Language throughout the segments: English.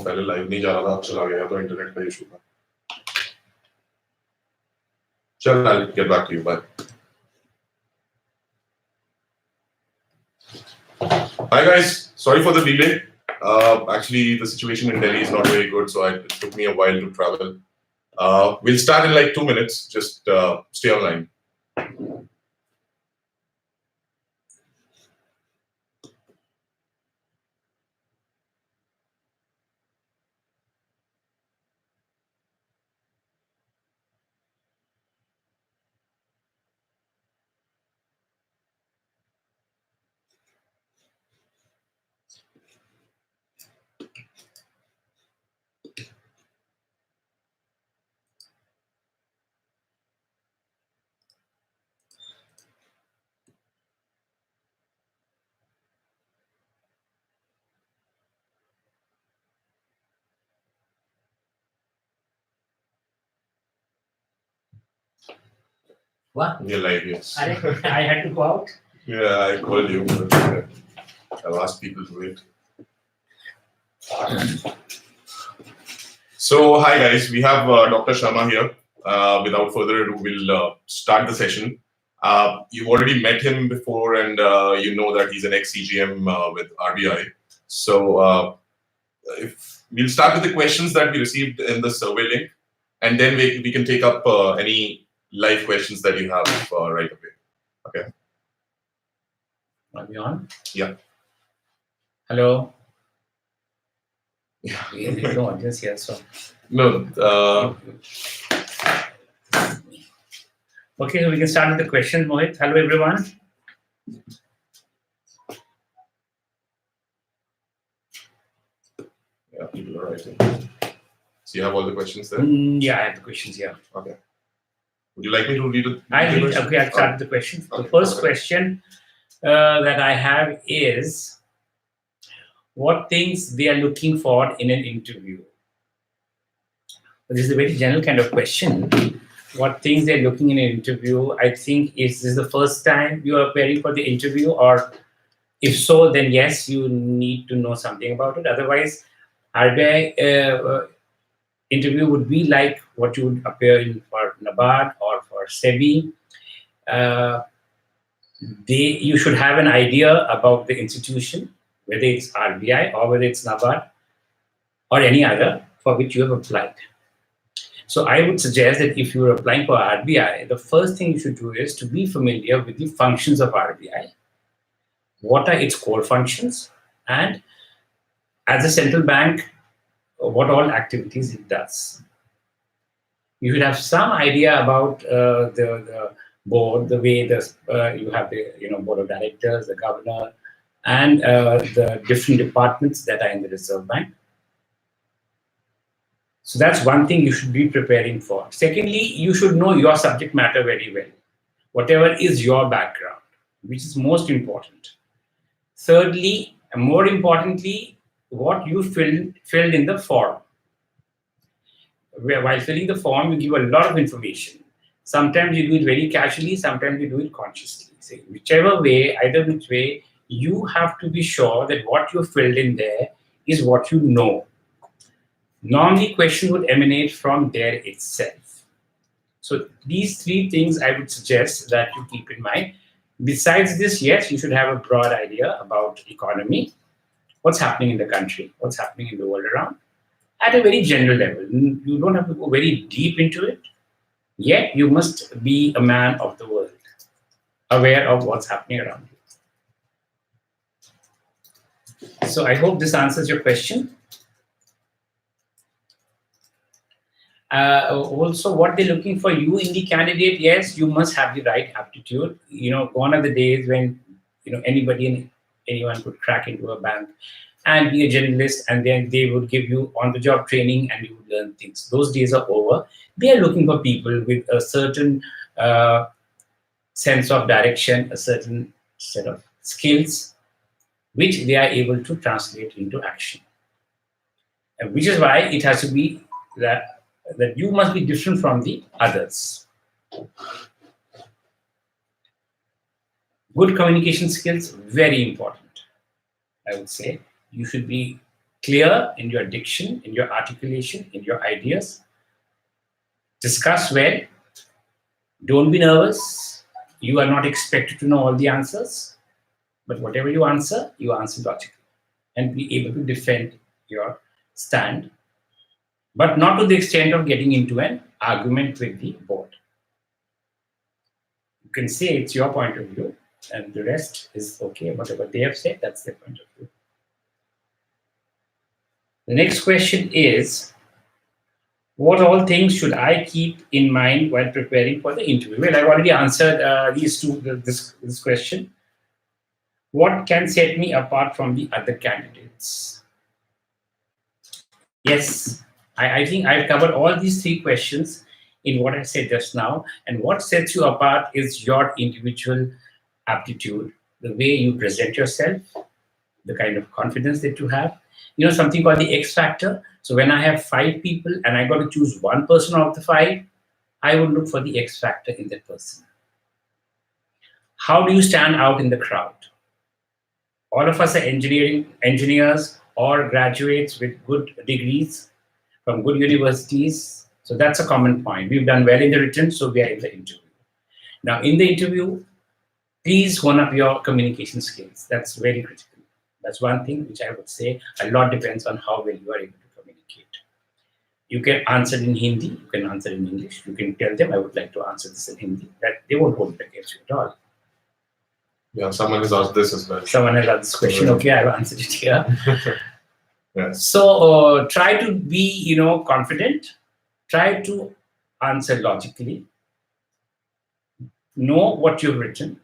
पहले लाइव नहीं जा रहा था, अब चला गया तो इंटरनेट का इशू था. चल, I'll get back to you. Bye. Hi guys, sorry for the delay. Actually, the situation in Delhi is not very good, so it took me a while to travel. We'll start in like 2 minutes. Just stay online. What? You're live, yes. I had to go out? Yeah, I called you. But I've asked people to wait. So, hi guys, we have Dr. Sharma here. Without further ado, we'll start the session. You've already met him before, and you know that he's an ex-CGM with RBI. So, if we'll start with the questions that we received in the survey link, and then we can take up any live questions that you have right away. Okay. Are we on? Yeah. Hello. Yeah. There's no audience here, so. No. Okay, so we can start with the questions, Mohit. Hello, everyone. Yeah, people are writing. So you have all the questions there? Yeah, I have the questions here. Okay. Would you like me to read it? Okay, I'll start with the questions. Okay. The first question that I have is, what things they are looking for in an interview? This is a very general kind of question. What things they're looking in an interview? I think is this the first time you are preparing for the interview, or if so, then yes, you need to know something about it. Otherwise, RBI interview would be like what you would appear in for NABARD or for SEBI. You should have an idea about the institution, whether it's RBI or whether it's NABARD or any other for which you have applied. So I would suggest that if you're applying for RBI, the first thing you should do is to be familiar with the functions of RBI. What are its core functions? And as a central bank, what all activities it does. You should have some idea about the board, the way you have the board of directors, the governor, and the different departments that are in the Reserve Bank. So that's one thing you should be preparing for. Secondly, you should know your subject matter very well, whatever is your background, which is most important. Thirdly, and more importantly, what you filled in the form. While filling the form, you give a lot of information. Sometimes you do it very casually, sometimes you do it consciously. So whichever way, either which way, you have to be sure that what you filled in there is what you know. Normally, question would emanate from there itself. So these three things I would suggest that you keep in mind. Besides this, yes, you should have a broad idea about economy, what's happening in the country, what's happening in the world around, at a very general level. You don't have to go very deep into it, yet you must be a man of the world, aware of what's happening around you. So I hope this answers your question. Also, what they're looking for you in the candidate, yes, you must have the right aptitude. Gone are the days when anybody and anyone could crack into a bank and be a journalist, and then they would give you on-the-job training and you would learn things. Those days are over. They are looking for people with a certain sense of direction, a certain set of skills, which they are able to translate into action. And which is why it has to be that you must be different from the others. Good communication skills, very important, I would say. You should be clear in your diction, in your articulation, in your ideas. Discuss well. Don't be nervous. You are not expected to know all the answers, but whatever you answer logically and be able to defend your stand, but not to the extent of getting into an argument with the board. You can say it's your point of view, and the rest is okay. Whatever they have said, that's their point of view. The next question is, what all things should I keep in mind while preparing for the interview? Well, I've already answered this question. What can set me apart from the other candidates? Yes, I think I've covered all these three questions in what I said just now. And what sets you apart is your individual aptitude, the way you present yourself, the kind of confidence that you have. You know, something called the X factor. So when I have 5 people and I got to choose one person out of the 5, I would look for the X factor in that person. How do you stand out in the crowd? All of us are engineers or graduates with good degrees from good universities. So that's a common point. We've done well in the written, so we are in the interview. Now, in the interview, please hone up your communication skills. That's very critical. That's one thing which I would say a lot depends on how well you are able to communicate. You can answer in Hindi, you can answer in English. You can tell them, I would like to answer this in Hindi. That they won't hold it against you at all. Yeah, someone has asked this as well. Someone has asked this question. Okay, I've answered it here. Yes. So try to be, confident. Try to answer logically. Know what you've written,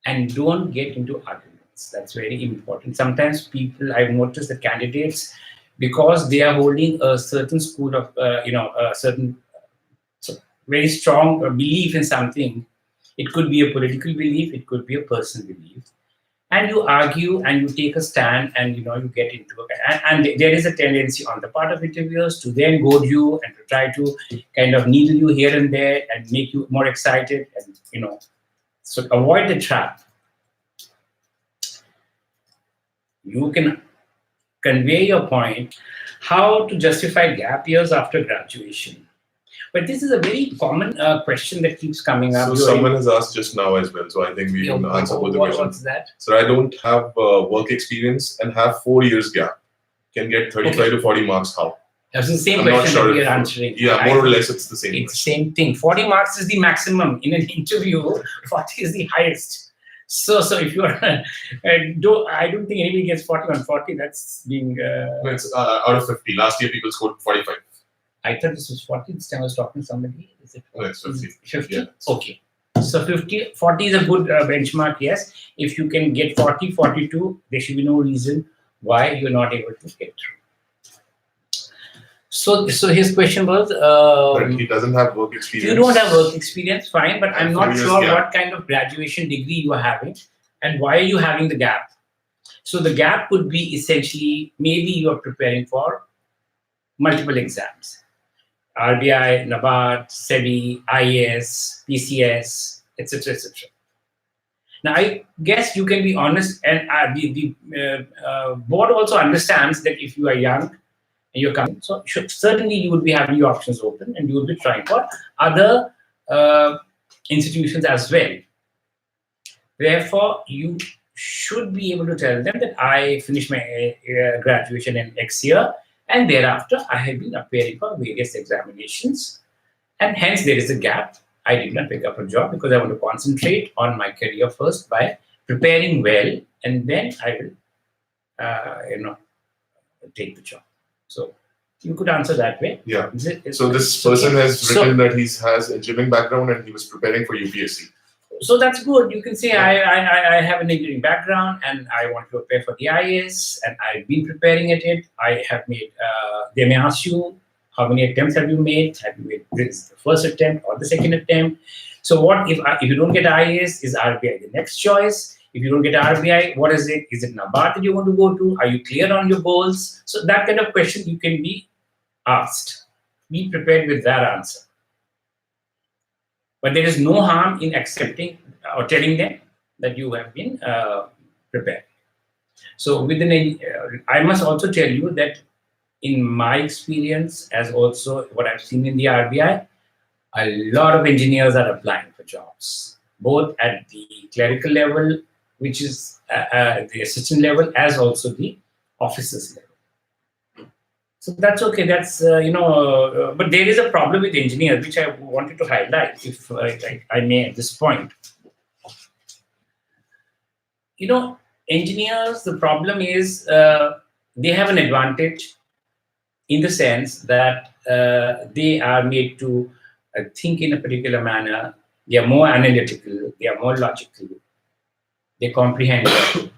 and don't get into arguments. That's very important. Sometimes I've noticed the candidates, because they are holding a certain school of, a certain very strong belief in something. It could be a political belief, it could be a personal belief. And you argue and you take a stand and, you get into it. And there is a tendency on the part of interviewers to then goad you and to try to kind of needle you here and there and make you more excited. And, so avoid the trap. You can convey your point. How to justify gap years after graduation? But this is a very common question that keeps coming up. So someone has asked just now as well. So I think we can answer both the questions. What's that? So I don't have work experience and have 4 years gap. Can get 35 to 40 marks. How? That's the same question that we are answering. Yeah, more or less it's the same. It's the same thing. 40 marks is the maximum in an interview. 40 is the highest. So if you are, I don't think anybody gets 40 on 40. That's being. No, it's out of 50. Last year people scored 45. I thought this was 40. This time I was talking to somebody. Is it? No, it's 50. 50? Yeah. Okay. So 40 is a good benchmark, yes. If you can get 40, 42, there should be no reason why you're not able to get through. So his question was... but he doesn't have work experience. You don't have work experience, fine, but I'm not sure gap. what kind of graduation degree you are having and why are you having the gap. So the gap could be essentially, maybe you are preparing for multiple exams. RBI, NABARD, SEBI, IAS, PCS, etc., etc. Now, I guess you can be honest, and the board also understands that if you are young and you're coming, so certainly you would be having your options open and you would be trying for other institutions as well. Therefore, you should be able to tell them that I finished my graduation in X year, and thereafter, I have been appearing for various examinations, and hence there is a gap. I did not pick up a job because I want to concentrate on my career first by preparing well, and then I will, take the job. So you could answer that way. Yeah. So this person has written that he has a engineering background and he was preparing for UPSC. So that's good. You can say I have an engineering background and I want to prepare for the IAS and I've been preparing at it. I have made. They may ask you how many attempts have you made? Have you made this the first attempt or the second attempt? So what if you don't get IAS? Is RBI the next choice? If you don't get RBI, what is it? Is it NABARD that you want to go to? Are you clear on your goals? So that kind of question you can be asked. Be prepared with that answer. But there is no harm in accepting or telling them that you have been prepared. So I must also tell you that in my experience, as also what I've seen in the RBI, a lot of engineers are applying for jobs, both at the clerical level, which is the assistant level, as also the officers level. So that's okay. That's but there is a problem with engineers, which I wanted to highlight, if I may, at this point. Engineers, the problem is they have an advantage in the sense that they are made to think in a particular manner. They are more analytical, they are more logical, they comprehend better,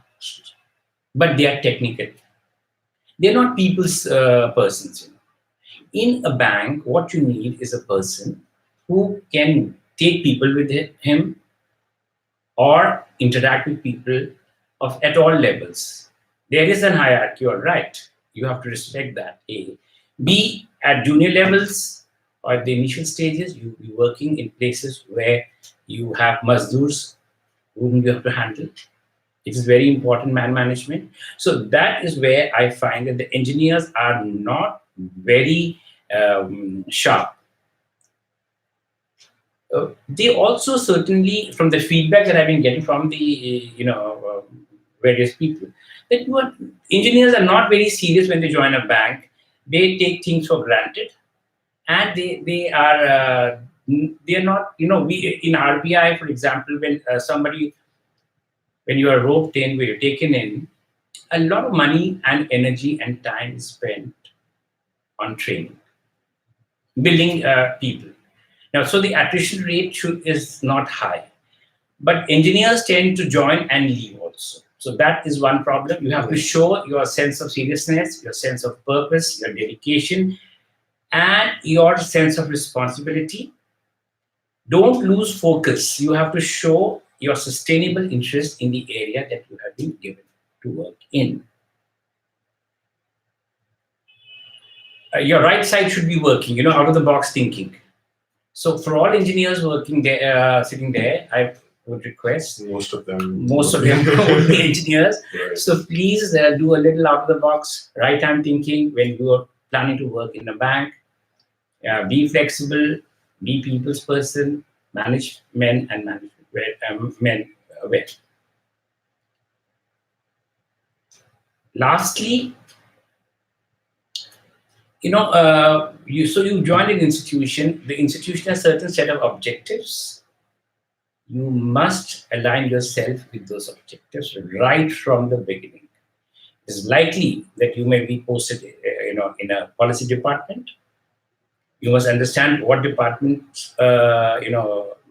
but they are technical. They're not people's persons. In a bank, what you need is a person who can take people with him or interact with people at all levels. There is a hierarchy, all right. You have to respect that. A. B, at junior levels or at the initial stages, you'll be working in places where you have mazdurs whom you have to handle. It is very important, man management. So that is where I find that the engineers are not very sharp. They also certainly, from the feedback that I've been getting from the various people, that engineers are not very serious when they join a bank. They take things for granted, and they are not. We in RBI, for example, when you are roped in, when you're taken in, a lot of money and energy and time is spent on training, building people. Now, so the attrition rate is not high, but engineers tend to join and leave also. So that is one problem. You have to show your sense of seriousness, your sense of purpose, your dedication, and your sense of responsibility. Don't lose focus. You have to show your sustainable interest in the area that you have been given to work in. Your right side should be working, out of the box thinking. So for all engineers working there, sitting there, I would request most of them would be engineers. Right. So please do a little out of the box, right hand thinking when you are planning to work in a bank. Be flexible, be people's person, manage men and manage men well. Lastly, you join an institution. The institution has a certain set of objectives. You must align yourself with those objectives right from the beginning. It's likely that you may be posted, in a policy department. You must understand what department,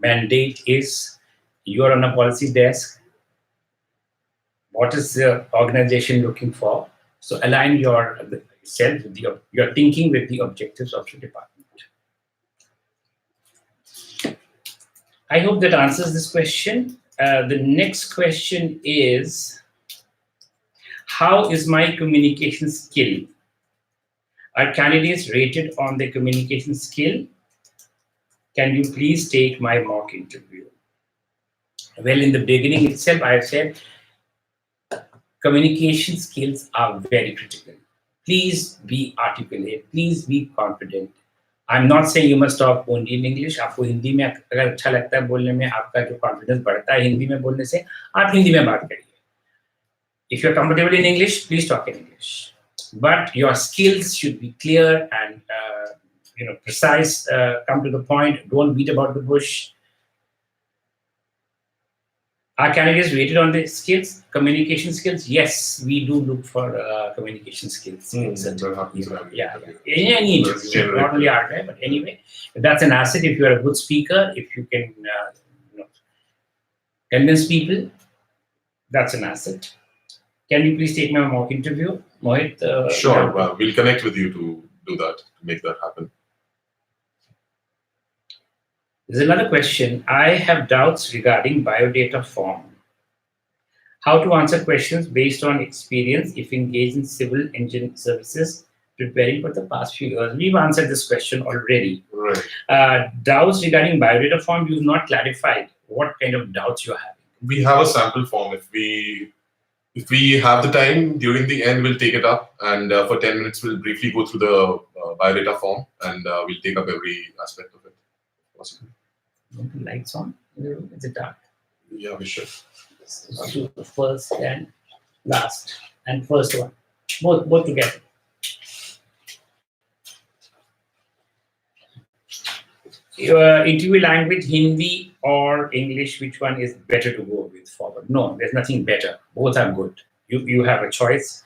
mandate is. You are on a policy desk. What is the organization looking for? So align yourself with your thinking with the objectives of the department. I hope that answers this question. The next question is, how is my communication skill? Are candidates rated on their communication skill? Can you please take my mock interview? Well, in the beginning itself, I have said communication skills are very critical. Please be articulate. Please be confident. I'm not saying you must talk only in English. आपको हिंदी में अगर अच्छा लगता है बोलने में, आपका जो confidence बढ़ता है हिंदी में बोलने से, आप हिंदी में बात करिए. If you're comfortable in English, please talk in English. But your skills should be clear and precise. Come to the point. Don't beat about the bush. Are candidates rated on the skills, communication skills? Yes, we do look for communication skills. Yeah. Any interview, not only RBI, but anyway, that's an asset. If you're a good speaker, if you can convince people, that's an asset. Can you please take my mock interview, Mohit? Sure. We'll connect with you to do that, to make that happen. There's another question. I have doubts regarding biodata form. How to answer questions based on experience if engaged in civil engineering services preparing for the past few years? We've answered this question already. Right. Doubts regarding biodata form, you've not clarified what kind of doubts you're having. We have a sample form. If we have the time, during the end, we'll take it up. And for 10 minutes, we'll briefly go through the biodata form and we'll take up every aspect of it. Possibly. Lights on? Is it dark? Yeah, we should. So first and last and first one. Both together. Your interview language, Hindi or English, which one is better to go with forward? No, there's nothing better. Both are good. You have a choice.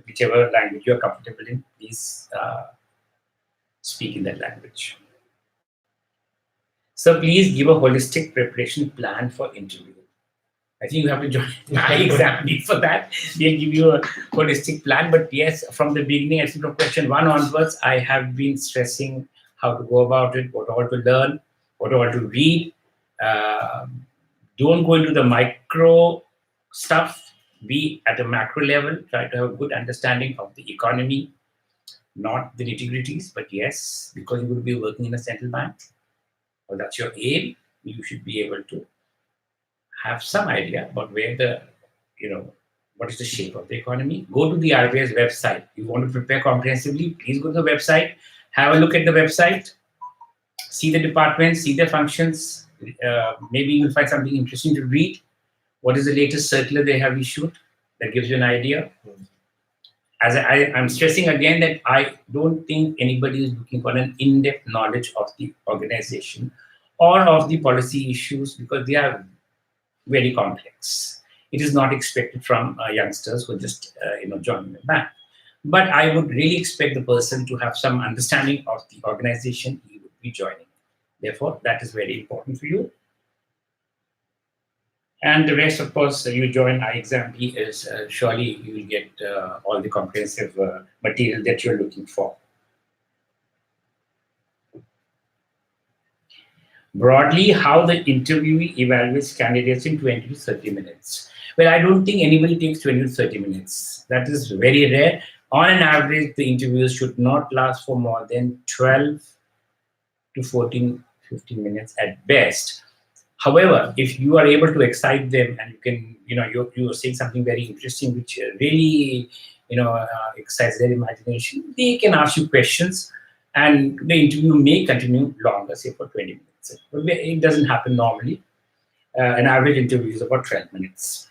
Whichever language you're comfortable in, please speak in that language. So please give a holistic preparation plan for interview. I think you have to join my exam for that. They'll give you a holistic plan. But yes, from the beginning, I think from question 1 onwards, I have been stressing how to go about it, what all to learn, what all to read. Don't go into the micro stuff. Be at a macro level. Try to have a good understanding of the economy, not the nitty-gritties. But yes, because you will be working in a central bank, or that's your aim, you should be able to have some idea about where the, what is the shape of the economy. Go to the RBI's website. You want to prepare comprehensively, please go to the website, have a look at the website, see the departments, see their functions. Maybe you'll find something interesting to read. What is the latest circular they have issued? That gives you an idea. As I'm stressing again that I don't think anybody is looking for an in-depth knowledge of the organization or of the policy issues, because they are very complex. It is not expected from youngsters who just joining the bank. But I would really expect the person to have some understanding of the organization he would be joining. Therefore, that is very important for you. And the rest, of course, you join iExam is surely you will get all the comprehensive material that you're looking for. Broadly, how the interviewee evaluates candidates in 20 to 30 minutes. Well, I don't think anybody takes 20 to 30 minutes. That is very rare. On an average, the interviews should not last for more than 12 to 14, 15 minutes at best. However, if you are able to excite them and you can, you're saying something very interesting, which really, excites their imagination, they can ask you questions and the interview may continue longer, say for 20 minutes. It doesn't happen normally. An average interview is about 12 minutes.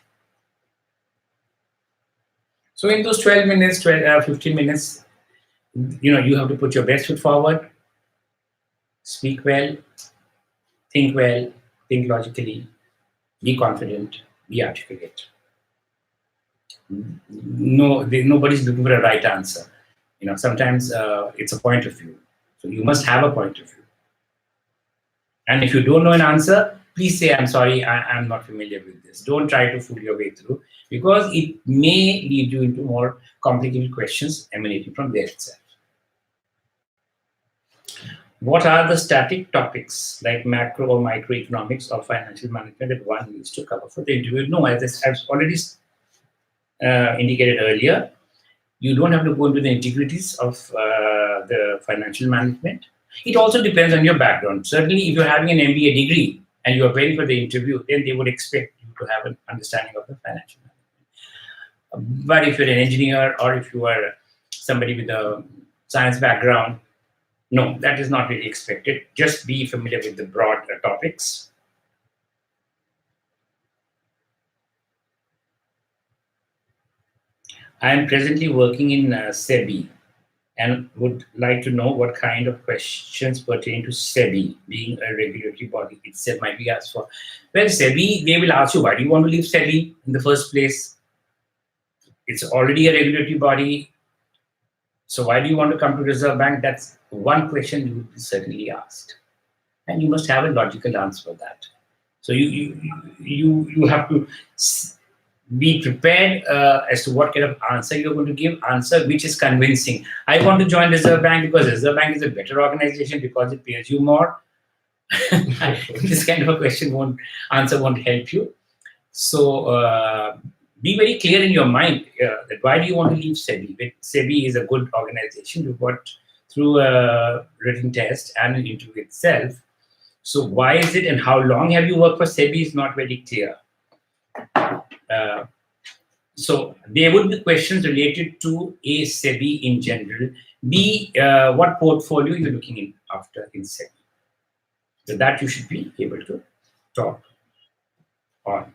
So in those 12 minutes, 15 minutes, you have to put your best foot forward, speak well, think logically, be confident, be articulate. Nobody's looking for a right answer. Sometimes it's a point of view. So you must have a point of view. And if you don't know an answer, please say, I'm sorry, I'm not familiar with this. Don't try to fool your way through, because it may lead you into more complicated questions emanating from there itself. What are the static topics like macro or microeconomics or financial management that one needs to cover for the interview? No, as I've already indicated earlier, you don't have to go into the integrities of the financial management. It also depends on your background. Certainly, if you're having an MBA degree and you're preparing for the interview, then they would expect you to have an understanding of the financial management. But if you're an engineer or if you are somebody with a science background, no, that is not really expected. Just be familiar with the broad topics. I am presently working in SEBI and would like to know what kind of questions pertain to SEBI, being a regulatory body itself might be asked for. Well, SEBI, they will ask you, why do you want to leave SEBI in the first place? It's already a regulatory body. So why do you want to come to Reserve Bank? That's one question you would be certainly asked. And you must have a logical answer for that. So you have to be prepared as to what kind of answer you're going to give, answer which is convincing. I want to join Reserve Bank because Reserve Bank is a better organization because it pays you more. This kind of a answer won't help you. So be very clear in your mind that why do you want to leave SEBI? SEBI is a good organization. You got through a written test and an interview itself. So why is it and how long have you worked for SEBI is not very clear. So there would be questions related to A, SEBI in general, B, what portfolio you're looking in after in SEBI. So that you should be able to talk on.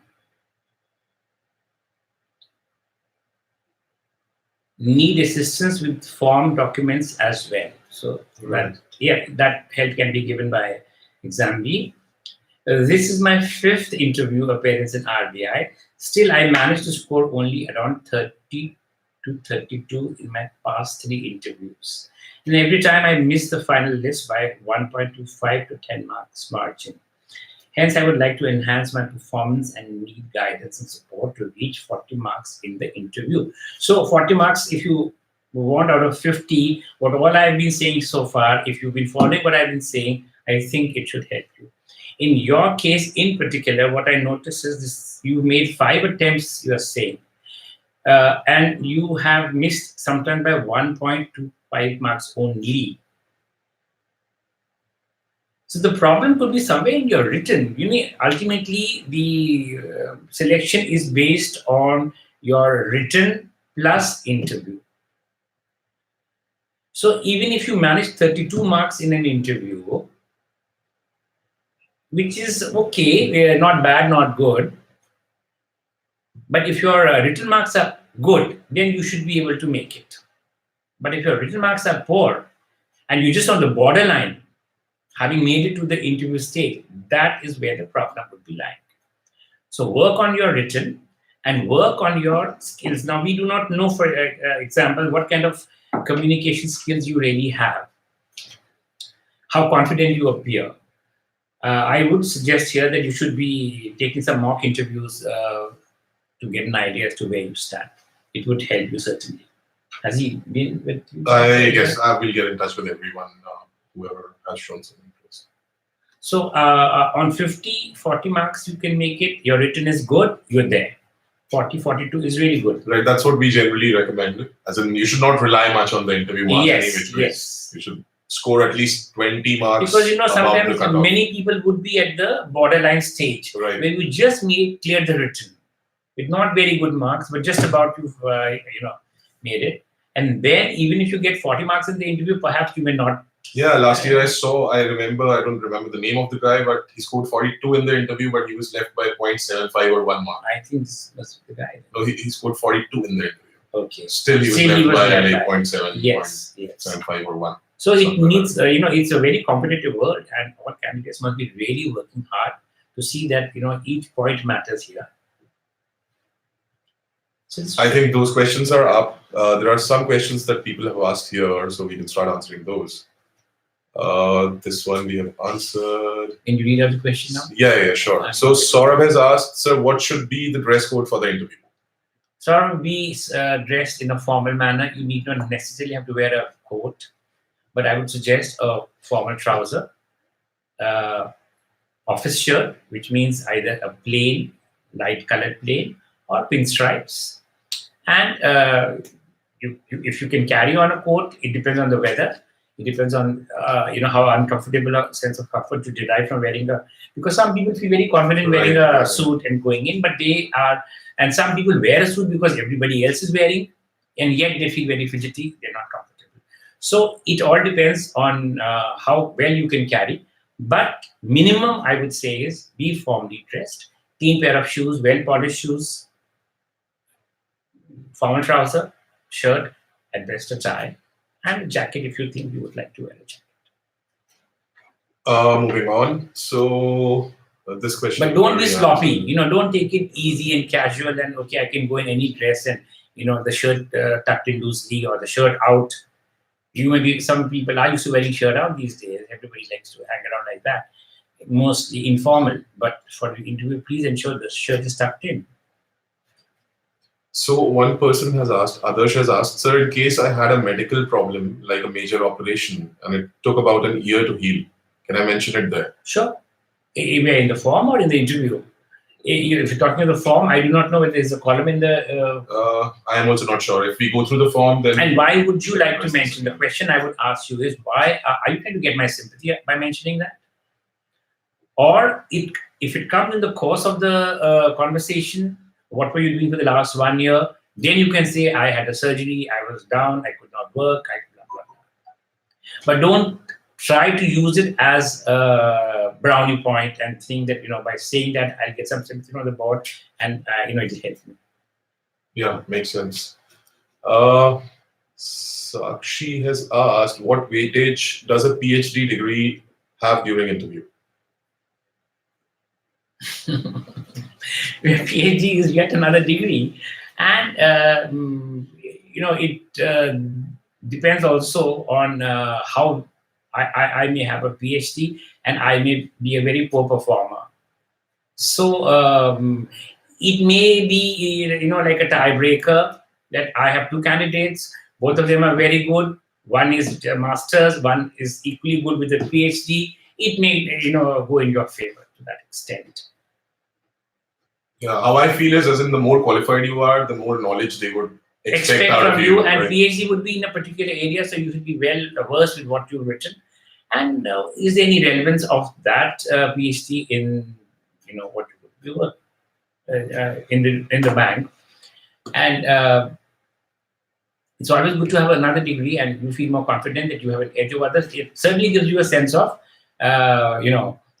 Need assistance with form documents as well. So that help can be given by exam B. This is my 5th interview appearance in RBI. Still, I managed to score only around 30 to 32 in my past 3 interviews. And every time I miss the final list by 1.25 to 10 marks margin. Hence, I would like to enhance my performance and need guidance and support to reach 40 marks in the interview. So 40 marks, if you want out of 50, what all I've been saying so far, if you've been following what I've been saying, I think it should help you. In your case in particular, what I noticed is this: you made 5 attempts, you are saying, and you have missed sometimes by 1.25 marks only. So the problem could be somewhere in your written. Ultimately, the selection is based on your written plus interview. So even if you manage 32 marks in an interview, which is okay, not bad, not good, but if your written marks are good, then you should be able to make it. But if your written marks are poor and you're just on the borderline, having made it to the interview stage, that is where the problem would be lying. So work on your written and work on your skills. Now, we do not know, for example, what kind of communication skills you really have, how confident you appear. I would suggest here that you should be taking some mock interviews to get an idea as to where you stand. It would help you certainly. Has he been with you? I guess I will get in touch with everyone, whoever has shown some interest. So on 40 marks, you can make it. Your written is good, you're there. 42 is really good. Right, that's what we generally recommend. As in, you should not rely much on the interview marks. Yes. You should score at least 20 marks. Because sometimes many people would be at the borderline stage, right, where you just clear the written with not very good marks, but just about you've made it. And then even if you get 40 marks in the interview, perhaps you may not. Yeah, last year I don't remember the name of the guy, but he scored 42 in the interview, but he was left by 0.75 or 1 mark. I think this was the guy. No, he scored 42 in the interview. Okay. Still he was left by 0.7, yes. 0.75 or 1. So it needs, it's a very competitive world, and all candidates must be really working hard to see that, each point matters here. So I think those questions are up. There are some questions that people have asked here, so we can start answering those. This one we have answered. Can you read out the question now? Yeah, sure. So Saurabh has asked, sir, what should be the dress code for the interview? Saurabh, be dressed in a formal manner. You need not necessarily have to wear a coat, but I would suggest a formal trouser, office shirt, which means either a plain, light colored plain, or pinstripes. And if you can carry on a coat, it depends on the weather. It depends on how uncomfortable a sense of comfort you derive from wearing because some people feel very confident wearing a suit and going in, but and some people wear a suit because everybody else is wearing, and yet they feel very fidgety, they're not comfortable. So it all depends on how well you can carry. But minimum, I would say, is be formally dressed, clean pair of shoes, well-polished shoes, formal trouser, shirt, at best a tie, and a jacket if you think you would like to wear a jacket. Moving on. So this question. But don't be sloppy. Don't take it easy and casual and okay, I can go in any dress and the shirt tucked in loosely or the shirt out. Some people are used to wearing shirt out these days. Everybody likes to hang around like that. Mostly informal, but for the interview, please ensure the shirt is tucked in. So one person has asked, Adarsh has asked, sir, in case I had a medical problem, like a major operation, and it took about an year to heal, can I mention it there? Sure. In the form or in the interview? If you're talking about the form, I do not know whether there's a column in the... I am also not sure. If we go through the form, then... And why would you like to mention? The question I would ask you is, why are you trying to get my sympathy by mentioning that? Or if it comes in the course of the conversation, What were you doing for the last 1 year? Then you can say, I had a surgery, I was down, I could not work, I could not work. But don't try to use it as a brownie point and think that, by saying that I'll get some sympathy on the board and, it'll help me. Yeah, makes sense. Sakshi has asked, what weightage does a PhD degree have during interview? PhD is yet another degree, and it depends also on how I may have a PhD and I may be a very poor performer. So it may be like a tiebreaker that I have two candidates, both of them are very good. One is a master's, one is equally good with a PhD. It may go in your favor to that extent. Yeah, how I feel is, as in the more qualified you are, the more knowledge they would expect out of you. And right? PhD would be in a particular area, so you should be well versed with what you've written. And is there any relevance of that PhD in what you would do in the bank? And it's always good to have another degree, and you feel more confident that you have an edge over others. It certainly gives you a sense of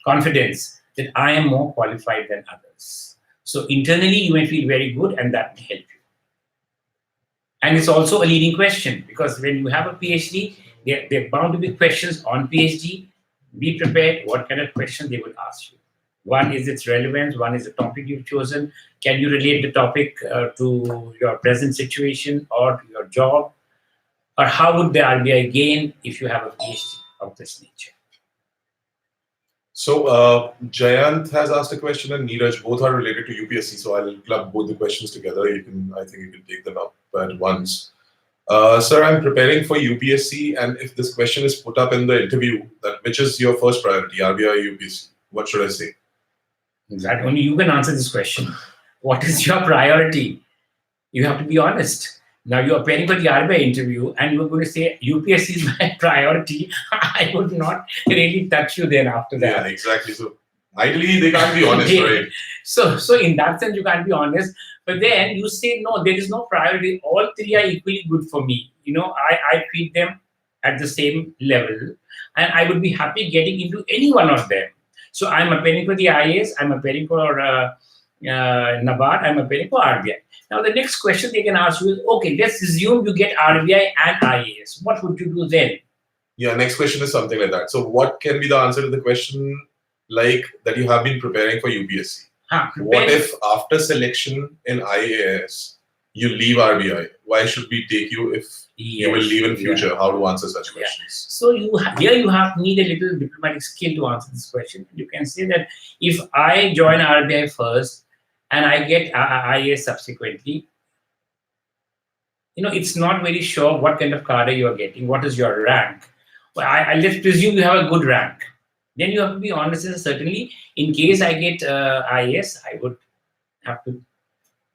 confidence that I am more qualified than others. So internally, you may feel very good, and that will help you. And it's also a leading question, because when you have a PhD, there are bound to be questions on PhD. Be prepared what kind of questions they will ask you. One is its relevance, one is the topic you've chosen. Can you relate the topic to your present situation or to your job? Or how would the RBI gain if you have a PhD of this nature? So Jayant has asked a question, and Neeraj, both are related to UPSC. So I'll club both the questions together. I think you can take them up at once. Sir, I'm preparing for UPSC, and if this question is put up in the interview, that which is your first priority, RBI or UPSC? What should I say? That only you can answer this question. What is your priority? You have to be honest. Now you're preparing for the RBI interview and you're going to say UPSC is my priority. I would not really touch you there after that. Yeah, exactly. So ideally they can't be honest, right? So in that sense you can't be honest. But then you say no, there is no priority. All three are equally good for me. I treat them at the same level, and I would be happy getting into any one of them. So I'm appearing for the IAS, I'm appearing for NABARD, I'm appearing for RBI. Now the next question they can ask you is, okay, let's assume you get RBI and IAS. What would you do then? Yeah, next question is something like that. So what can be the answer to the question like that you have been preparing for UPSC? What if after selection in IAS, you leave RBI? Why should we take you if you will leave in future? Yeah. How to answer such questions? So need a little diplomatic skill to answer this question. You can say that if I join RBI first and I get IAS subsequently, it's not very sure what kind of cadre you are getting, what is your rank. Well, let's presume you have a good rank. Then you have to be honest, and certainly in case I get IAS, I would have to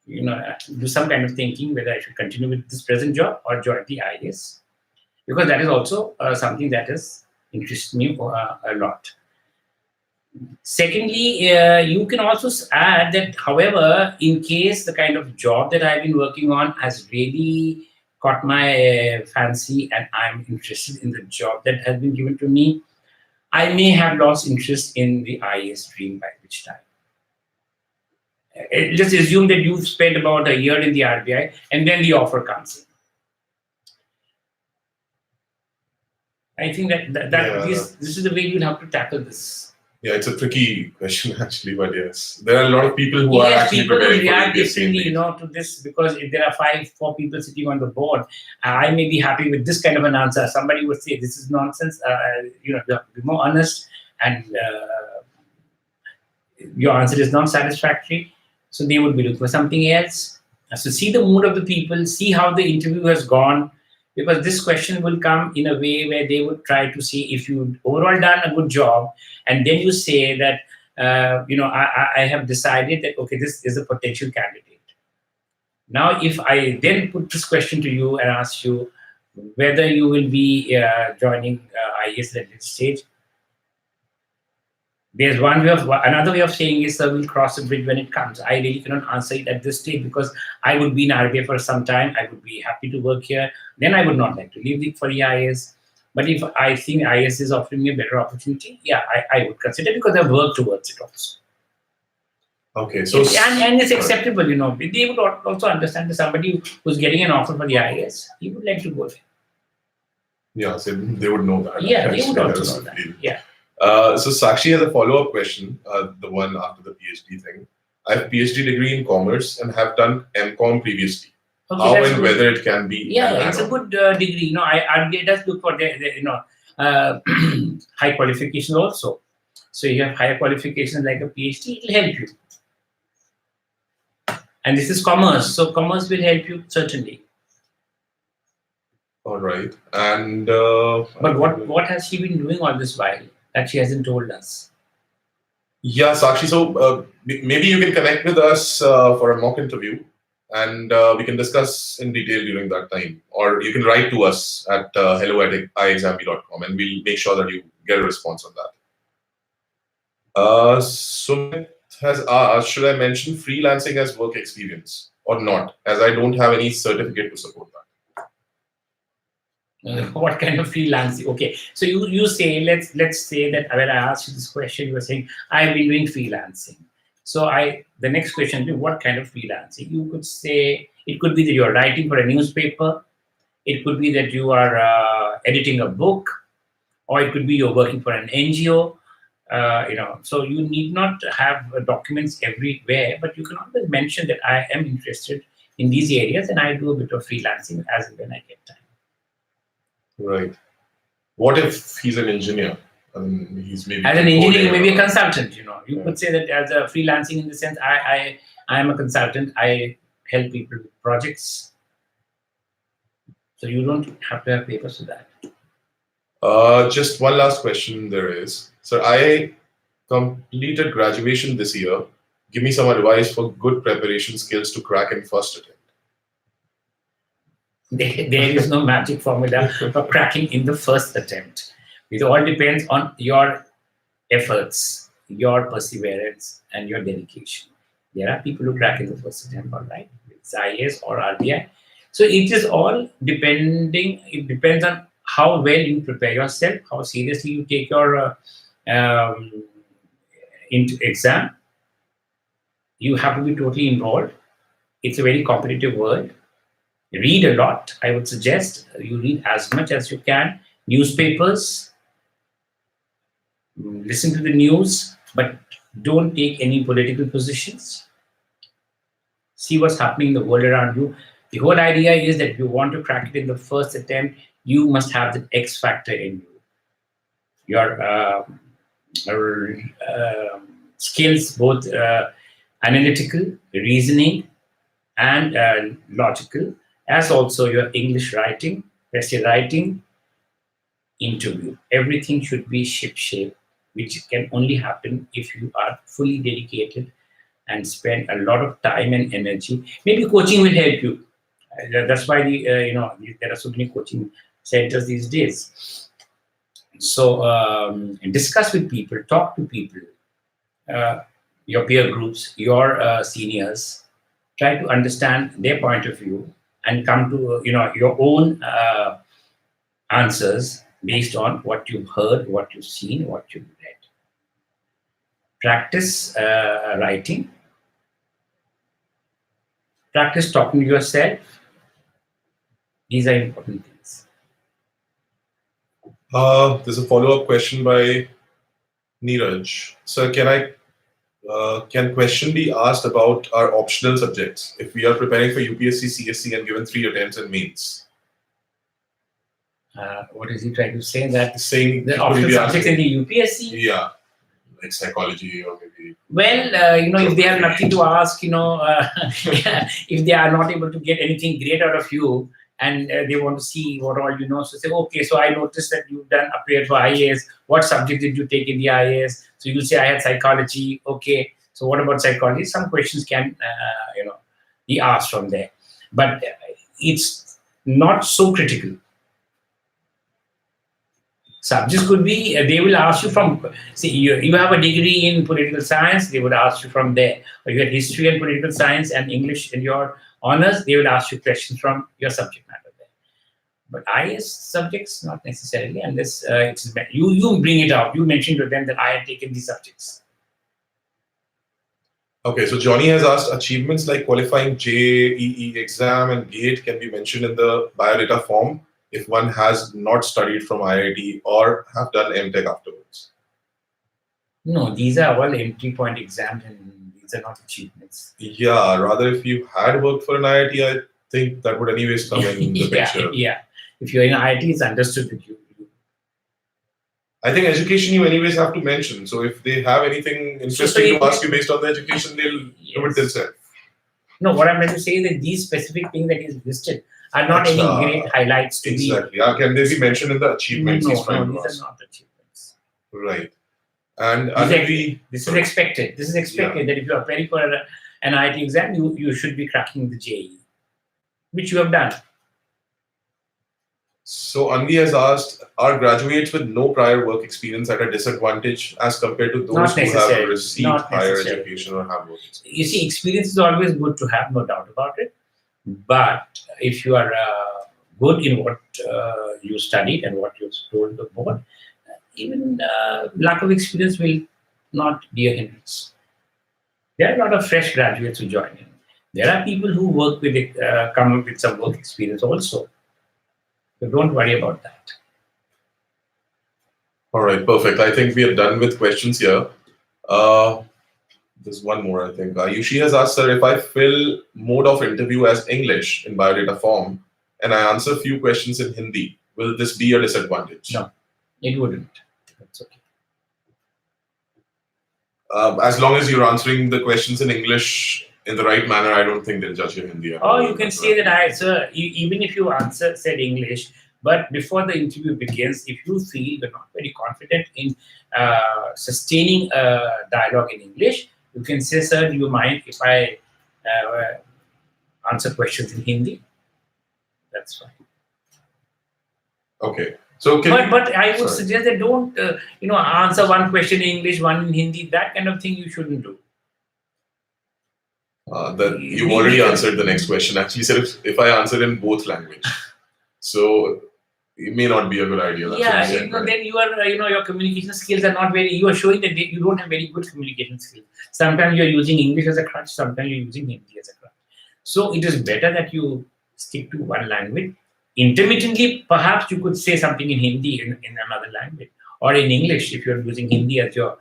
do some kind of thinking whether I should continue with this present job or join the IAS, because that is also something that has interested me a lot. Secondly, you can also add that, however, in case the kind of job that I've been working on has really caught my fancy and I'm interested in the job that has been given to me, I may have lost interest in the IAS dream by which time. Let's assume that you've spent about a year in the RBI and then the offer comes in. I think this is the way you'll have to tackle this. Yeah, it's a tricky question actually, but yes, there are a lot of people who are actually preparing for react differently, to this, because if there are 4 people sitting on the board, I may be happy with this kind of an answer. Somebody would say this is nonsense. You have to be more honest, and your answer is not satisfactory. So they would be looking for something else. So see the mood of the people, see how the interview has gone, because this question will come in a way where they would try to see if you've overall done a good job, and then you say that, I have decided that, okay, this is a potential candidate. Now, if I then put this question to you and ask you whether you will be joining IAS at this stage, There's another way of saying is, sir, we'll cross the bridge when it comes. I really cannot answer it at this stage because I would be in RBI for some time. I would be happy to work here. Then I would not like to leave for the IAS. But if I think IAS is offering me a better opportunity, yeah, I would consider because I've worked towards it also. Okay, so and it's acceptable, They would also understand that somebody who's getting an offer for the IAS, he would like to go there. Yeah, so they would know that. Yeah, they would also know that. Yeah. So Sakshi has a follow-up question, the one after the PhD thing. I have PhD degree in commerce and have done MCom previously. Okay, how and whether it can be? Yeah, it's a good degree. RBI does look for high qualification also. So you have higher qualifications like a PhD, it will help you. And this is commerce, so commerce will help you certainly. All right, and but what has she been doing all this while that she hasn't told us? Yeah, Sakshi. So maybe you can connect with us for a mock interview, and we can discuss in detail during that time. Or you can write to us at hello@iexambi.com, and we'll make sure that you get a response on that. Sumit has asked, should I mention freelancing as work experience or not, as I don't have any certificate to support that? What kind of freelancing? Okay, so you say, let's say that when I asked you this question, you were saying I've been doing freelancing. So the next question would be, what kind of freelancing? You could say it could be that you're writing for a newspaper, it could be that you are editing a book, or it could be you're working for an NGO. So you need not have documents everywhere, but you can always mention that I am interested in these areas and I do a bit of freelancing as and when I get time. Right. What if he's an engineer? He's maybe as an engineer, maybe a consultant. You could say that as a freelancing in the sense I am a consultant. I help people with projects. So you don't have to have papers for that. Just one last question there is. So I completed graduation this year. Give me some advice for good preparation skills to crack in first attempt. There is no magic formula for cracking in the first attempt. It all depends on your efforts, your perseverance, and your dedication. There are people who crack in the first attempt, all right, it's IAS or RBI. So it is all depending. It depends on how well you prepare yourself, how seriously you take your exam. You have to be totally involved. It's a very competitive world. Read a lot. I would suggest you read as much as you can. Newspapers, listen to the news, but don't take any political positions. See what's happening in the world around you. The whole idea is that if you want to crack it in the first attempt, you must have the X factor in you. Your skills, both analytical, reasoning, and logical, as also your English writing, essay writing, interview. Everything should be ship-shape, which can only happen if you are fully dedicated and spend a lot of time and energy. Maybe coaching will help you. That's why there are so many coaching centers these days. So discuss with people, talk to people, your peer groups, your seniors. Try to understand their point of view and come to your own answers based on what you've heard, what you've seen, what you've read. Practice writing. Practice talking to yourself. These are important things. There's a follow-up question by Neeraj. Sir, can question be asked about our optional subjects if we are preparing for UPSC, CSC and given 3 attempts and mains? What is he trying to say? That saying the optional subjects in the UPSC? Yeah, like psychology or maybe. Well, if they have nothing to ask, if they are not able to get anything great out of you, and they want to see what all you know, so say, okay, so I noticed that you've appeared for IAS. What subject did you take in the IAS? So you'll say I had psychology. Okay, so what about psychology? Some questions can, be asked from there, but it's not so critical. Subjects could be, they will ask you from, see, you have a degree in political science, they would ask you from there. Or you had history and political science and English in your honors, they will ask you questions from your subject matter there. But IS subjects, not necessarily, unless you bring it out. You mentioned to them that I had taken these subjects. Okay, so Johnny has asked, achievements like qualifying JEE exam and GATE can be mentioned in the biodata form if one has not studied from IIT or have done MTech afterwards. No, these are all entry point exams and these are not achievements. Yeah, rather if you had worked for an IIT, I think that would anyways come in the picture. Yeah. If you're in IIT, it's understood that you. I think education you anyways have to mention. So if they have anything interesting to ask you based on the education, they'll do it themselves. No, what I'm trying to say is that these specific things that is listed are not any great highlights to be. Exactly. Can they be mentioned in the achievements? No, these are not achievements. Right. And this is expected. This is expected that if you are preparing for an IIT exam, you should be cracking the JEE, which you have done. So Anvi has asked, are graduates with no prior work experience at a disadvantage as compared to those who have received higher education or have work experience? You see, experience is always good to have, no doubt about it. But if you are good in what you studied and what you told the board, even lack of experience will not be a hindrance. There are a lot of fresh graduates who join in. There are people who work with it, come up with some work experience also. So don't worry about that. All right, perfect. I think we are done with questions here. There's one more, I think. Yushi has asked, sir, if I fill mode of interview as English in biodata form and I answer a few questions in Hindi, will this be a disadvantage? No, it wouldn't. That's okay. As long as you're answering the questions in English in the right manner, I don't think they'll judge your Hindi. Or you can say that even if you said English, but before the interview begins, if you feel you're not very confident in sustaining a dialogue in English, you can say, sir, do you mind if I answer questions in Hindi? That's fine. Okay. So but I would suggest that don't answer one question in English, one in Hindi. That kind of thing you shouldn't do. That you've already answered the next question. Actually, said if I answer in both language, so it may not be a good idea. That's then you are, your communication skills are not very. You are showing that you don't have very good communication skills. Sometimes you are using English as a crutch. Sometimes you are using Hindi as a crutch. So it is better that you stick to one language. Intermittently, perhaps you could say something in Hindi in another language, or in English if you are using Hindi as your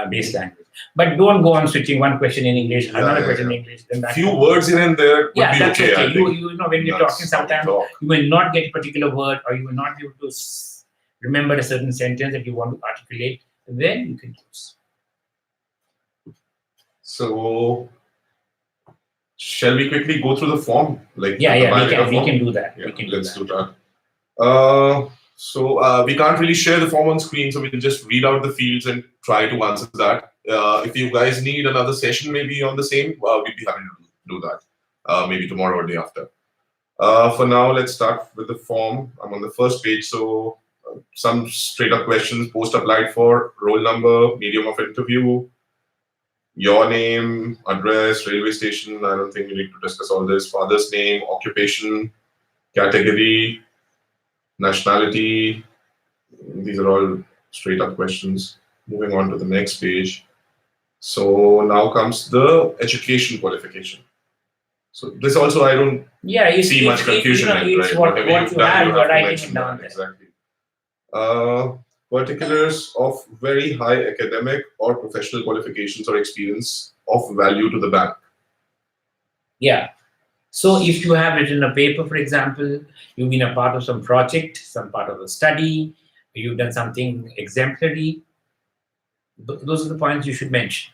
base language. But don't go on switching one question in English, another question in English. Then few words here and there would be that's okay. You know, when you're talking, sometimes you will not get a particular word, or you will not be able to remember a certain sentence that you want to articulate. Then you can use. So, shall we quickly go through the form? We can do that. Yeah, let's do that. So we can't really share the form on screen, so we'll just read out the fields and try to answer that. If you guys need another session maybe on the same, we'd be happy to do that. Maybe tomorrow or the day after. For now, let's start with the form. I'm on the first page, so some straight up questions. Post applied for, roll number, medium of interview, your name, address, railway station. I don't think we need to discuss all this. Father's name, occupation, category, nationality. These are all straight up questions. Moving on to the next page. So now comes the education qualification. So this also I don't see much confusion in, right? What you have, you're writing it down. Exactly. Particulars of very high academic or professional qualifications or experience of value to the bank. Yeah. So if you have written a paper, for example, you've been a part of some project, some part of a study, you've done something exemplary, those are the points you should mention.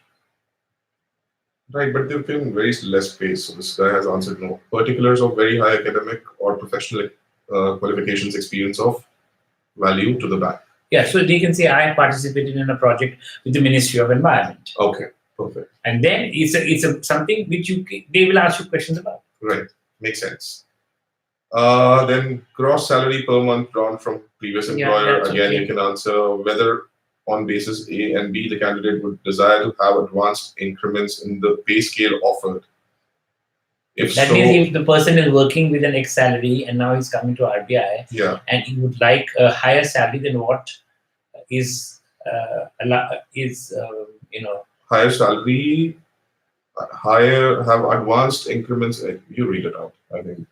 Right, but they've given very less space. So this guy has answered no. Particulars of very high academic or professional qualifications experience of value to the bank. Yeah, so they can say, I participated in a project with the Ministry of Environment. Okay, perfect. And then it's something which they will ask you questions about. Right, makes sense. Then gross salary per month drawn from previous employer. that's Again, okay. you can answer whether on basis A and B, the candidate would desire to have advanced increments in the pay scale offered. If That so, means if the person is working with an X salary and now he's coming to RBI yeah, and he would like a higher salary than what is higher salary, higher have advanced increments. You read it out. I think.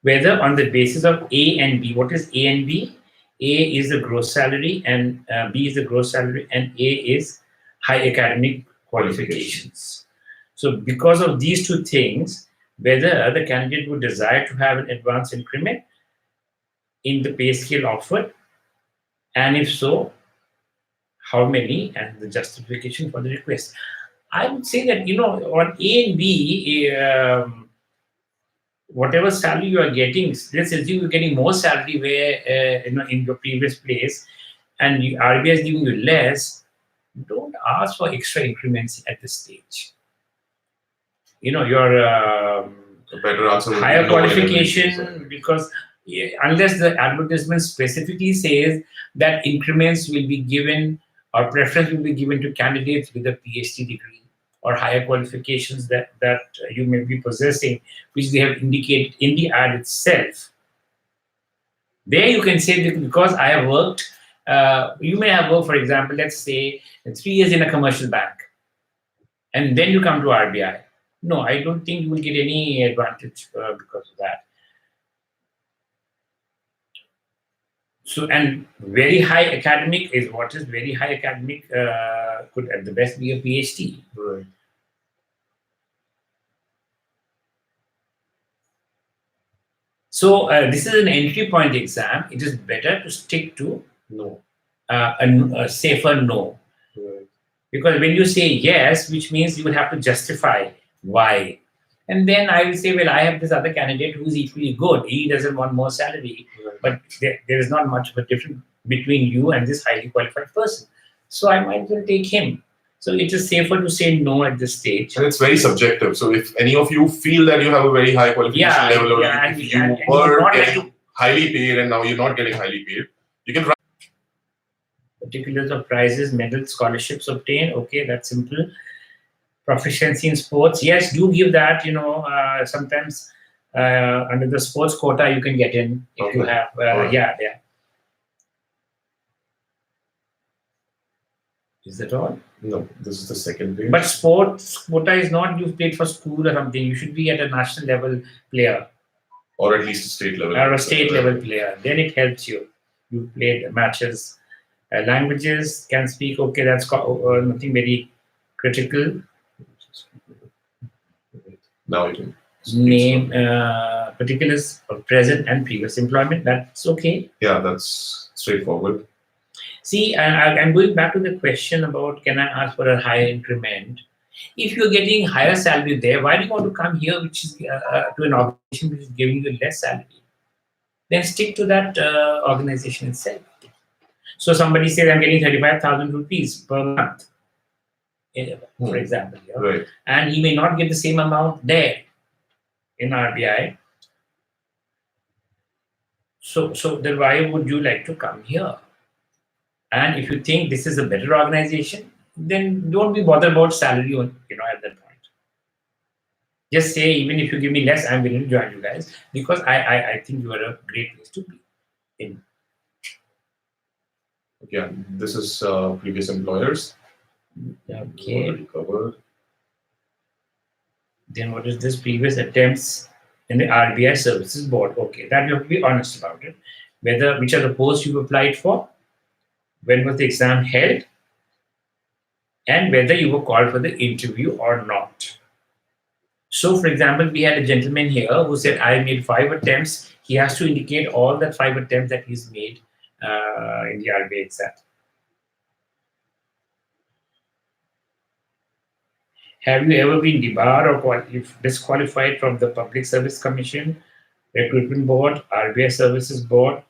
whether on the basis of A and B. What is A and B? A is the gross salary and B is the gross salary and A is high academic qualifications. So because of these two things, whether the candidate would desire to have an advanced increment in the pay scale offered, and if so, how many, and the justification for the request. I would say that, on A and B, whatever salary you are getting, let's assume you're getting more salary where, in your previous place, and RBI is giving you less, don't ask for extra increments at this stage. Your A better answer would higher be no in every qualification, case. because unless the advertisement specifically says that increments will be given or preference will be given to candidates with a PhD degree or higher qualifications that you may be possessing, which they have indicated in the ad itself. There you can say that because I have worked, you may have worked, for example, let's say 3 years in a commercial bank, and then you come to RBI. No, I don't think you will get any advantage because of that. So, and very high academic is what is very high academic could at the best be a PhD. Right. So this is an entry point exam. It is better to stick to No. a safer no. Right. Because when you say yes, which means you will have to justify why. And then I will say, well, I have this other candidate who's equally good. He doesn't want more salary, Right. but there is not much of a difference between you and this highly qualified person. So I might as well take him. So it is safer to say no at this stage. And it's very subjective. So if any of you feel that you have a very high qualification level, or if you were getting highly paid and now you're not getting highly paid, you can write particulars of prizes, medals, scholarships obtained. Okay, that's simple. Proficiency in sports. Yes, do give that. Sometimes under the sports quota you can get in if you have. Alright. Yeah. Is that all? No, this is the second page. But sports quota is not you played for school or something. You should be at a national level player. Or at least a state level. Or a state level player. Then it helps you. You played matches. Languages, can speak. Okay, that's nothing very critical. Now you can name particulars of present and previous employment. That's okay. Yeah, that's straightforward. See, I'm going back to the question about can I ask for a higher increment? If you're getting higher salary there, why do you want to come here, which is to an organization which is giving you less salary? Then stick to that organization itself. So somebody says I'm getting 35,000 rupees per month, for example, Right. and he may not get the same amount there in RBI. So then why would you like to come here? And if you think this is a better organization, then don't be bothered about salary at that point. Just say, even if you give me less, I'm willing to join you guys because I think you are a great place to be in. Yeah, this is previous employers. Okay. Already covered. Then what is this? Previous attempts in the RBI Services Board. Okay, that you have to be honest about it. Which are the posts you've applied for, when was the exam held, and whether you were called for the interview or not. So, for example, we had a gentleman here who said, I made 5 attempts. He has to indicate all the 5 attempts that he's made in the RBI exam. Have you ever been debarred or disqualified from the Public Service Commission, Recruitment Board, RBI Services Board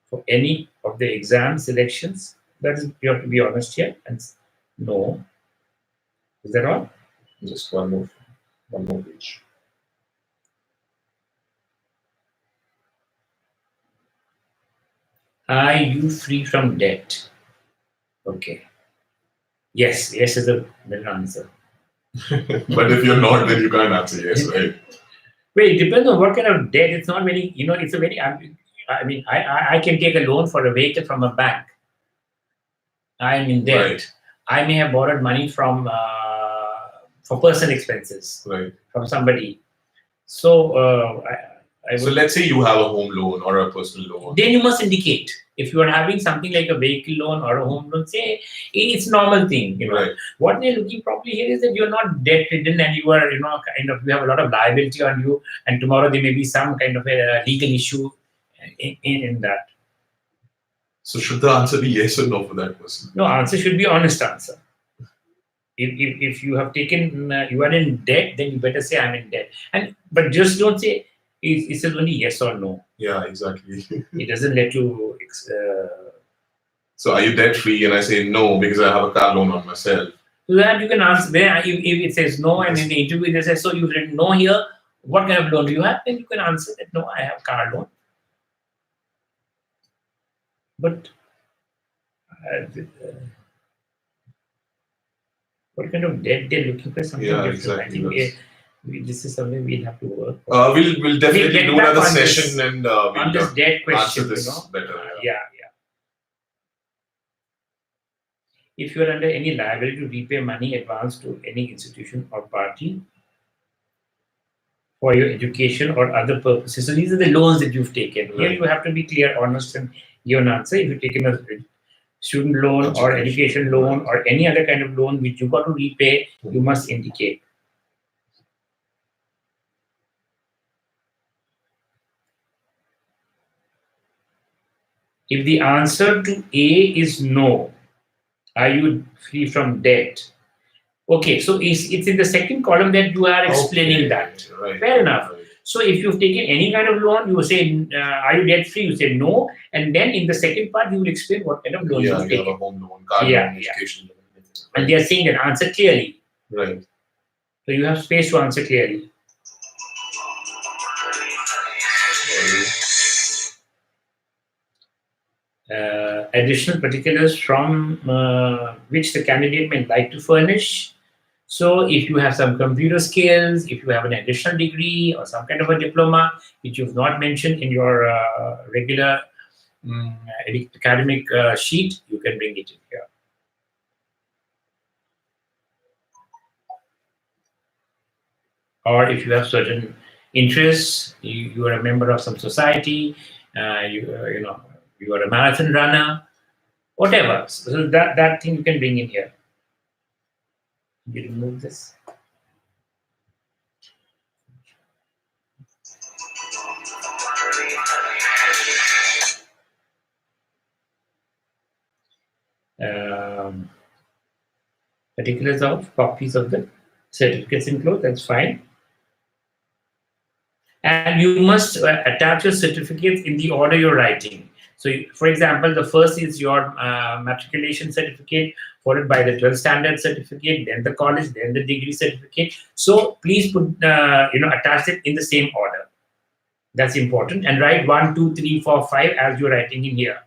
for any of the exam selections? That is, you have to be honest here. And no. Is that all? Just one more page. Are you free from debt? Okay. Yes. Yes is a better answer. But if you're not, then you can't answer yes, right? Well, it depends on what kind of debt. It's not very, it's a very, I mean, I can take a loan for a vehicle from a bank. I am in debt. Right. I may have borrowed money for personal expenses Right. from somebody. So, I So would, let's say you have a home loan or a personal loan. then you must indicate. If you are having something like a vehicle loan or a home loan, say it's normal thing. Right. What they're looking probably here is that you're not debt ridden and you are, you have a lot of liability on you, and tomorrow there may be some kind of a legal issue in that. So should the answer be yes or no for that person? No, answer should be honest answer. If you have taken, you are in debt, then you better say I'm in debt. But just don't say it's only yes or no. Yeah, exactly. It doesn't let you. So are you debt free? And I say no because I have a car loan on myself. So that you can answer. Then if it says no, and in the interview they say, so you've written no here. What kind of loan do you have? Then you can answer that no, I have car loan. But what kind of debt they're looking for? Something different. Exactly. I think this is something we'll have to work. We'll definitely get do back another on session this- and on this we'll debt question. answer this better. Yeah. If you are under any liability to repay money advanced to any institution or party for your education or other purposes. So these are the loans that you've taken. Here Right. you have to be clear, honest, and give an answer. If you've taken a student loan or education loan or any other kind of loan which you got to repay, you must indicate. If the answer to A is no, are you free from debt? Okay, so it's in the second column that you are explaining that. Right. Fair enough. Right. So if you've taken any kind of loan, you say, are you debt free? You say no, and then in the second part you will explain what kind of loan You you've have taken. a home loan, car Yeah, loan, education loan. And they are saying that answer clearly. Right. So you have space to answer clearly. Additional particulars from which the candidate may like to furnish. So if you have some computer skills, if you have an additional degree or some kind of a diploma which you've not mentioned in your regular academic sheet, you can bring it in here. Or if you have certain interests, you are a member of some society, you are a marathon runner, whatever. So that thing you can bring in here. You remove this. Particulars of copies of the certificates enclosed, that's fine. And you must attach your certificates in the order you're writing. So, for example, the first is your matriculation certificate, followed by the 12th standard certificate, then the college, then the degree certificate. So please put, attach it in the same order. That's important. And write 1, 2, 3, 4, 5 as you're writing in here.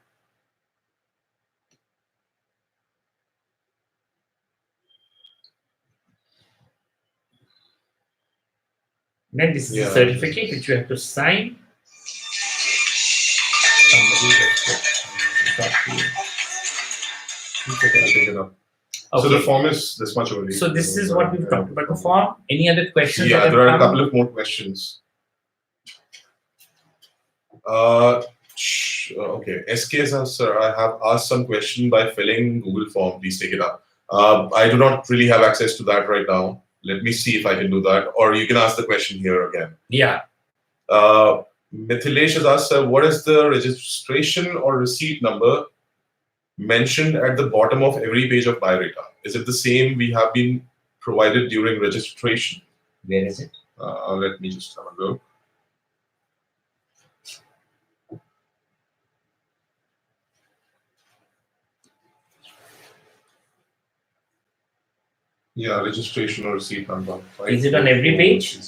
Then this is a certificate which you have to sign. So the form is this much only. So this is what we've talked about the form. Any other questions? Yeah, there are a couple of more questions. Okay, SK says, sir, I have asked some question by filling Google form. Please take it up. I do not really have access to that right now. Let me see if I can do that, or you can ask the question here again. Yeah. Mithilesh has asked, sir, what is the registration or receipt number mentioned at the bottom of every page of Biodata? Is it the same we have been provided during registration? Where is it? Let me just have a look. Yeah, registration or receipt number. Is it on every page?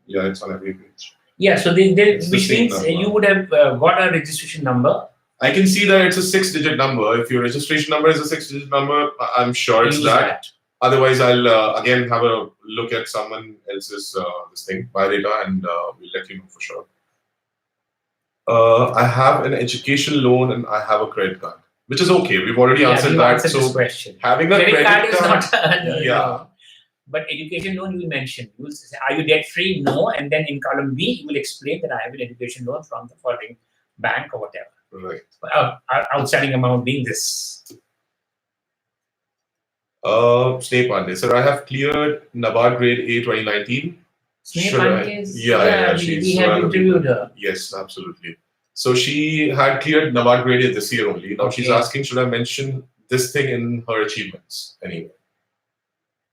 Yeah, it's on every page. Yeah, so which means number. you would have got a registration number. I can see that it's a 6-digit number. If your registration number is a 6-digit number, I'm sure it's Use that. Otherwise, I'll again have a look at someone else's this thing, biodata, and we'll let you know for sure. I have an education loan and I have a credit card, which is okay. We've already answered that. Answered this question. Having a Credit card is not yeah. But education loan you will mention. You will say, are you debt free? No. And then in column B, you will explain that I have an education loan from the following bank or whatever. Right. Outstanding amount being this. Sneh Pandey, sir, I have cleared NABARD grade A 2019. Sneh Pandey is, we have interviewed her. Yes, absolutely. So she had cleared NABARD grade A this year only. Now she's asking, should I mention this thing in her achievements anyway?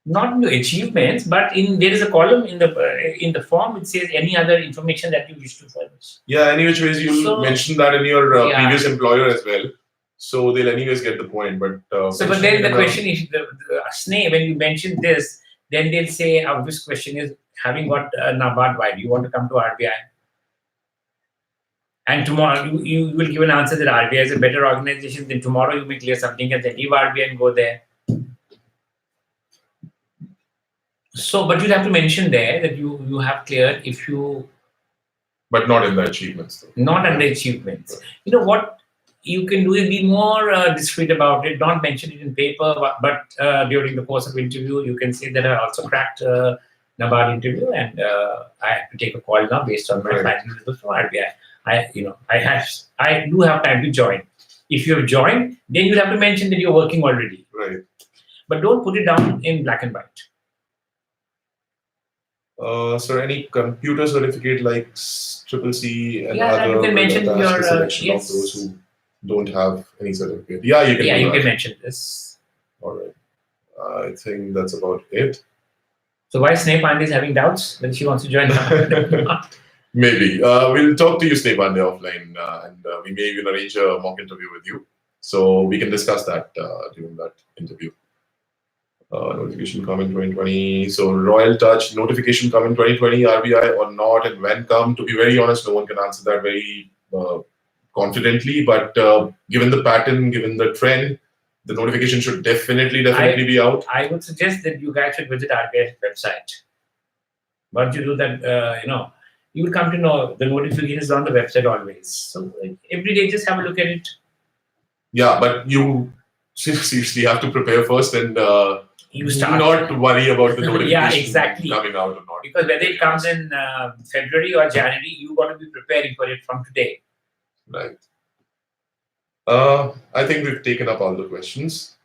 Not in the achievements, but there is a column in the form which says any other information that you wish to furnish. Yeah, any which ways you'll mention that in your previous employer as well. So they'll anyways get the point. But but then the question is, Sneh, when you mention this, then they'll say, this question is, having got NABARD, why do you want to come to RBI? And tomorrow you will give an answer that RBI is a better organization. Then tomorrow you may clear something and then leave RBI and go there. So, but you'll have to mention there that you have cleared if you... But not in the achievements. Though. Not under achievements. You know what you can do is be more discreet about it. Don't mention it in paper, but during the course of interview, you can say that I also cracked NABARD interview and I have to take a call now based on my final results from RBI. I do have time to join. If you have joined, then you'll have to mention that you're working already. Right. But don't put it down in black and white. So any computer certificate like CCC and other, you can mention your of those who don't have any certificate. Yeah, you can. Yeah, you can mention this. All right. I think that's about it. So why Sneh Pandey is having doubts when she wants to join? Maybe we'll talk to you, Sneh Pandey, offline, and we may even arrange a mock interview with you, so we can discuss that during that interview. Notification come in 2020. So Royal Touch, notification come in 2020, RBI or not, and when come? To be very honest, no one can answer that very confidently. But given the pattern, given the trend, the notification should definitely be out. I would suggest that you guys should visit RBI's website. Once you do that, you will come to know the notification is on the website always. So every day, just have a look at it. Yeah, but you seriously have to prepare first and you start not worry about the notification coming out or not. Because whether it comes in February or January, you got to be preparing for it from today. Right. I think we've taken up all the questions.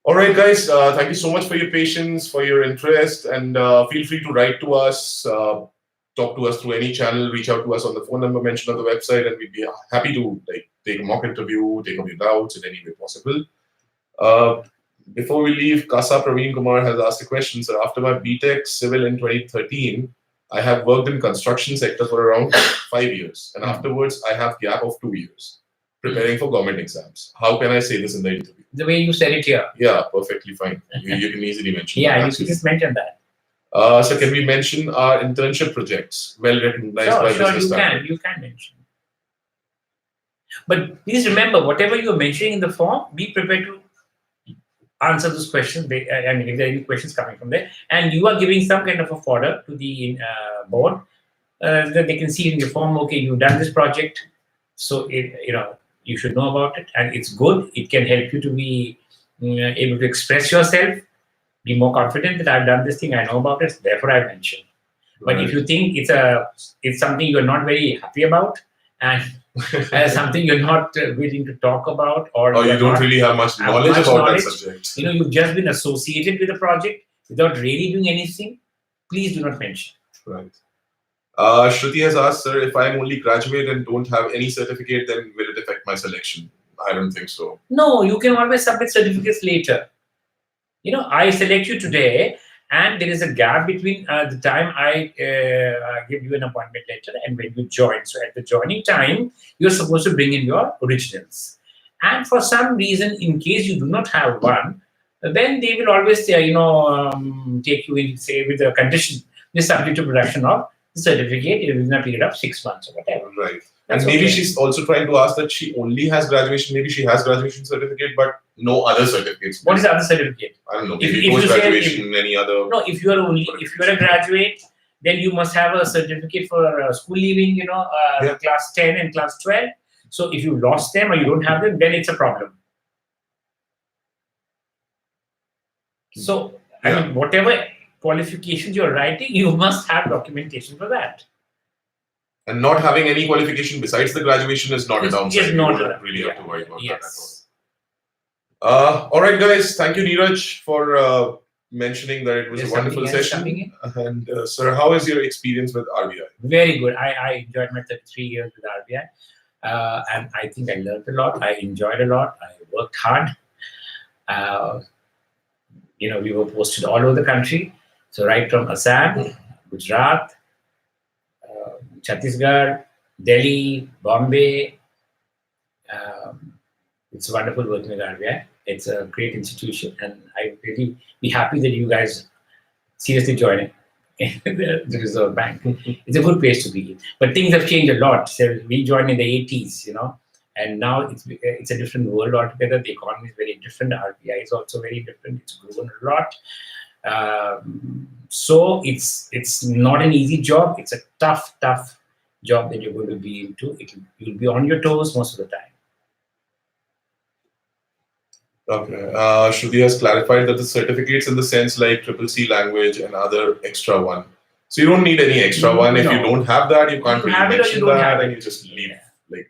All right, guys. Thank you so much for your patience, for your interest, and feel free to write to us, talk to us through any channel, reach out to us on the phone number mentioned on the website, and we'd be happy to take a mock interview, take up your doubts in any way possible. Before we leave, Kasa Praveen Kumar has asked a question. So after my BTech Civil in 2013, I have worked in construction sector for around 5 years. And afterwards, I have gap of 2 years preparing for government exams. How can I say this in the interview? The way you said it here. Yeah, perfectly fine. You can easily mention that. You just mentioned that. So can we mention our internship projects well recognized by business standard? You can mention. But please remember, whatever you're mentioning in the form, be prepared to answer those questions. I mean, if there are any questions coming from there, and you are giving some kind of a fodder to the board, that they can see in your form. Okay, you've done this project, so you should know about it, and it's good. It can help you to be able to express yourself, be more confident that I've done this thing, I know about it, therefore I mentioned. But if you think it's something you're not very happy about, and something you're not willing to talk about, or you don't really have much knowledge about that subject. You've just been associated with a project without really doing anything, please do not mention. Right. Shruti has asked, sir, if I'm only graduate and don't have any certificate, then will it affect my selection? I don't think so. No, you can always submit certificates later. I select you today, and there is a gap between the time I give you an appointment letter and when you join. So at the joining time, you're supposed to bring in your originals. And for some reason, in case you do not have one, then they will always take you in, say, with a condition, this subject to production of the certificate within a period of 6 months or whatever. Right. That's And maybe okay. she's also trying to ask that she only has graduation. Maybe she has graduation certificate, but no other certificates. What is the other certificate? I don't know. If- Maybe if you post say- graduation, any other. No, if you are a graduate, then you must have a certificate for school leaving, Yeah. class 10 and class 12. So if you lost them or you don't have them, then it's a problem. So, I Yeah. mean, whatever qualifications you're writing, you must have documentation for that. And not having any qualification besides the graduation is not a downside. Yes, You not don't a- really have to yeah, worry about that at all. yes. All right, guys. Thank you, Neeraj, for mentioning that it was There's a wonderful something else session. coming in? And sir, how is your experience with RBI? Very good. I enjoyed my 33 years with RBI. And I think I learned a lot. I enjoyed a lot. I worked hard. We were posted all over the country. So right from Assam, Gujarat, Chhattisgarh, Delhi, Bombay. It's wonderful working with RBI. It's a great institution, and I really be happy that you guys seriously joining the Reserve Bank. It's a good place to be. But things have changed a lot. So we joined in the 80s, and now it's a different world altogether. The economy is very different. RBI is also very different. It's grown a lot. So it's not an easy job. It's a tough job that you're going to be into. You'll be on your toes most of the time. Okay. Shruti has clarified that the certificates in the sense like CCC language and other extra one. So you don't need any extra one. If you No. don't have that, you can't You really have it or mention you don't that, have and it. you just leave. Yeah. Like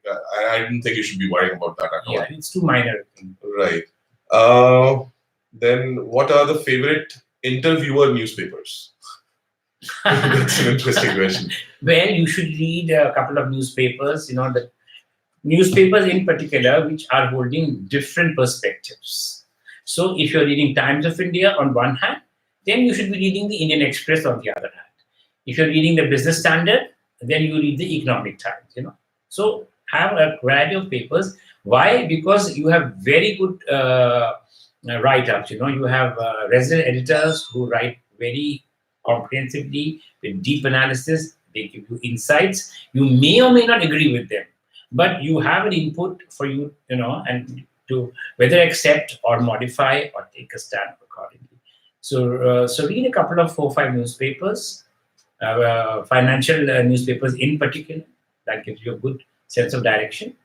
I don't think you should be worrying about that at all. Yeah, it's too minor. Right. Then what are the favorite interviewer newspapers? That's an interesting question. Well, you should read a couple of newspapers, the newspapers in particular, which are holding different perspectives. So if you're reading Times of India on one hand, then you should be reading the Indian Express on the other hand. If you're reading the Business Standard, then you read the Economic Times, So have a variety of papers. Why? Because you have very good write-ups, You have resident editors who write very comprehensively with deep analysis. They give you insights. You may or may not agree with them, but you have an input for you, and to whether accept or modify or take a stand accordingly. So read a couple of 4 or 5 newspapers, financial newspapers in particular. That gives you a good sense of direction.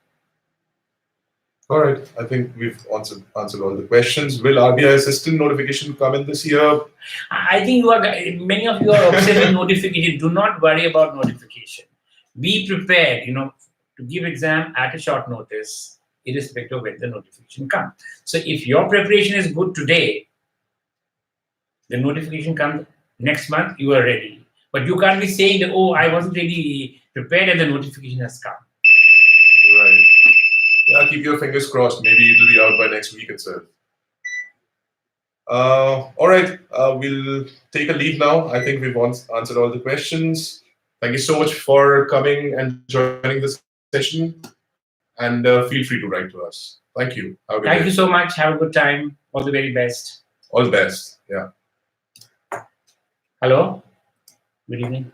All right. I think we've answered all the questions. Will RBI assistant notification come in this year? I think many of you are obsessed with notification. Do not worry about notification. Be prepared, to give exam at a short notice, irrespective of when the notification comes. So if your preparation is good today, the notification comes next month, you are ready. But you can't be saying that, oh, I wasn't really prepared and the notification has come. Right. Yeah, keep your fingers crossed. Maybe it'll be out by next week itself. All right. We'll take a leave now. I think we've answered all the questions. Thank you so much for coming and joining this session. And feel free to write to us. Thank you. Have a good Thank day. you so much. Have a good time. All the very best. All the best. Yeah. Hello. Good evening.